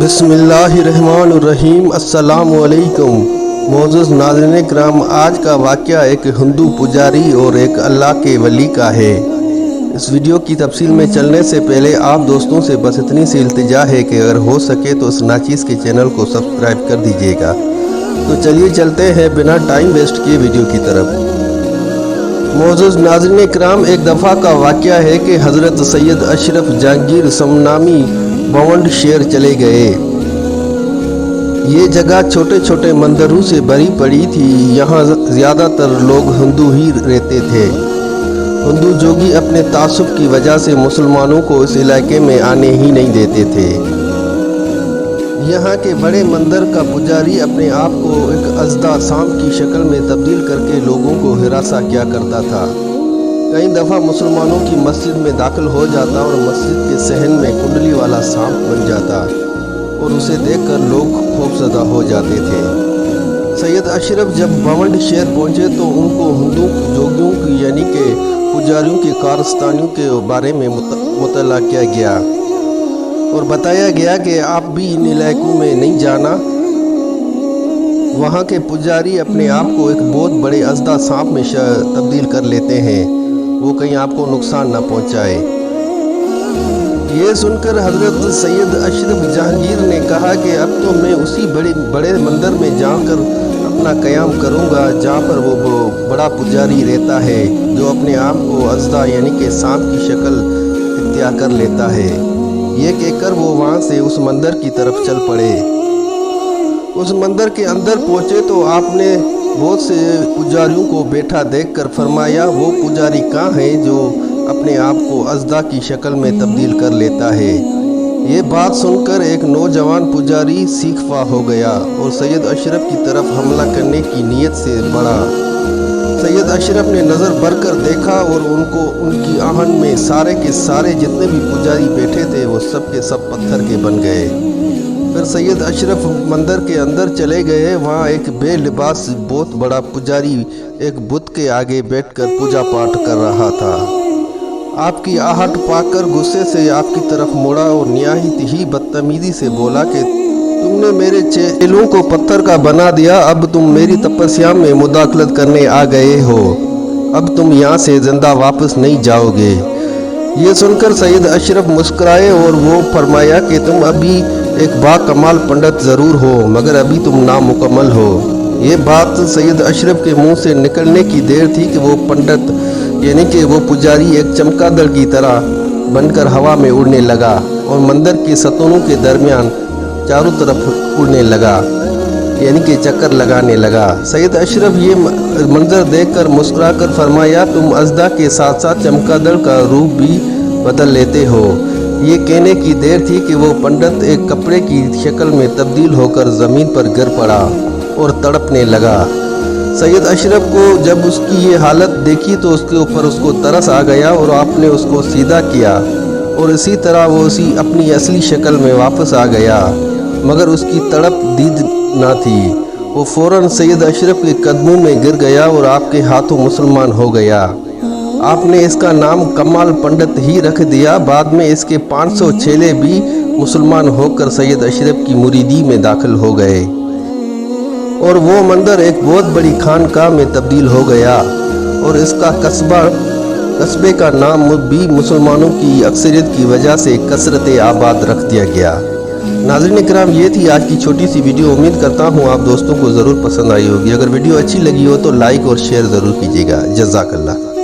بسم اللہ الرحمن الرحیم۔ السلام علیکم معزز ناظرین کرام، آج کا واقعہ ایک ہندو پجاری اور ایک اللہ کے ولی کا ہے۔ اس ویڈیو کی تفصیل میں چلنے سے پہلے آپ دوستوں سے بس اتنی سی التجا ہے کہ اگر ہو سکے تو اس ناچیز کے چینل کو سبسکرائب کر دیجیے گا۔ تو چلیے چلتے ہیں بنا ٹائم ویسٹ کیے ویڈیو کی طرف۔ معزز ناظرین کرام، ایک دفعہ کا واقعہ ہے کہ حضرت سید اشرف جہانگیر سمنامی بونڈ شہر چلے گئے۔ یہ جگہ چھوٹے چھوٹے مندروں سے بھری پڑی تھی۔ یہاں زیادہ تر لوگ ہندو ہی رہتے تھے۔ ہندو جوگی اپنے تعصب کی وجہ سے مسلمانوں کو اس علاقے میں آنے ہی نہیں دیتے تھے۔ یہاں کے بڑے مندر کا پجاری اپنے آپ کو ایک اژدھا سانپ کی شکل میں تبدیل کر کے لوگوں کو ہراساں کیا کرتا تھا۔ کئی دفعہ مسلمانوں کی مسجد میں داخل ہو جاتا اور مسجد کے صحن میں کنڈلی والا سانپ بن جاتا اور اسے دیکھ کر لوگ خوفزدہ ہو جاتے تھے۔ سید اشرف جب بونڈ شہر پہنچے تو ان کو ہندو جوگیوں کی یعنی کہ پجاریوں کی کارستانیوں کے بارے میں مطلع کیا گیا اور بتایا گیا کہ آپ بھی ان علاقوں میں نہیں جانا۔ وہاں کے پجاری اپنے آپ کو ایک بہت بڑے اژدھا سانپ میں تبدیل کر لیتے ہیں، وہ کہیں آپ کو نقصان نہ پہنچائے۔ یہ سن کر حضرت سید اشرف جہانگیر نے کہا کہ اب تو میں اسی بڑے مندر میں جا کر اپنا قیام کروں گا جہاں پر وہ بڑا پجاری رہتا ہے جو اپنے آپ کو اژدھا یعنی کہ سانپ کی شکل اختیار کر لیتا ہے۔ یہ کہہ کر وہ وہاں سے اس مندر کی طرف چل پڑے۔ اس مندر کے اندر پہنچے تو آپ نے بہت سے پجاریوں کو بیٹھا دیکھ کر فرمایا، وہ پجاری کہاں ہے جو اپنے آپ کو اژدھا کی شکل میں تبدیل کر لیتا ہے؟ یہ بات سن کر ایک نوجوان پجاری سیکھوا ہو گیا اور سید اشرف کی طرف حملہ کرنے کی نیت سے بڑھا۔ سید اشرف نے نظر بھر کر دیکھا اور ان کی آہن میں سارے کے سارے جتنے بھی پجاری بیٹھے تھے وہ سب کے سب پتھر کے بن گئے۔ پھر سید اشرف مندر کے اندر چلے گئے۔ وہاں ایک بے لباس بہت بڑا پجاری ایک بت کے آگے بیٹھ کر پوجا پاٹ کر رہا تھا۔ آپ کی آہٹ پا کر غصے سے آپ کی طرف مڑا اور نہایت ہی بدتمیزی سے بولا کہ تم نے میرے چیلوں کو پتھر کا بنا دیا، اب تم میری تپسیا میں مداخلت کرنے آ گئے ہو، اب تم یہاں سے زندہ واپس نہیں جاؤ گے۔ یہ سن کر سید اشرف مسکرائے اور وہ فرمایا کہ تم ابھی ایک با کمال پنڈت ضرور ہو مگر ابھی تم نامکمل ہو۔ یہ بات سید اشرف کے منہ سے نکلنے کی دیر تھی کہ وہ پنڈت یعنی کہ وہ پجاری ایک چمگادڑ کی طرح بن کر ہوا میں اڑنے لگا اور مندر کے ستونوں کے درمیان چاروں طرف اڑنے لگا یعنی کہ چکر لگانے لگا۔ سید اشرف یہ منظر دیکھ کر مسکرا کر فرمایا، تم اژدھا کے ساتھ ساتھ چمگادڑ کا روپ بھی بدل لیتے ہو۔ یہ کہنے کی دیر تھی کہ وہ پنڈت ایک کپڑے کی شکل میں تبدیل ہو کر زمین پر گر پڑا اور تڑپنے لگا۔ سید اشرف کو جب اس کی یہ حالت دیکھی تو اس کے اوپر اس کو ترس آ گیا اور آپ نے اس کو سیدھا کیا اور اسی طرح وہ اپنی اصلی شکل میں واپس آ گیا، مگر اس کی تڑپ دید نہ تھی۔ وہ فوراً سید اشرف کے قدموں میں گر گیا اور آپ کے ہاتھوں مسلمان ہو گیا۔ آپ نے اس کا نام کمال پنڈت ہی رکھ دیا۔ بعد میں اس کے 500 چیلے بھی مسلمان ہو کر سید اشرف کی مریدی میں داخل ہو گئے اور وہ مندر ایک بہت بڑی خانقاہ میں تبدیل ہو گیا اور اس کا قصبے کا نام بھی مسلمانوں کی اکثریت کی وجہ سے کثرت آباد رکھ دیا گیا۔ ناظرین کرام، یہ تھی آج کی چھوٹی سی ویڈیو۔ امید کرتا ہوں آپ دوستوں کو ضرور پسند آئی ہوگی۔ اگر ویڈیو اچھی لگی ہو تو لائک اور شیئر ضرور کیجیے گا۔ جزاک اللہ۔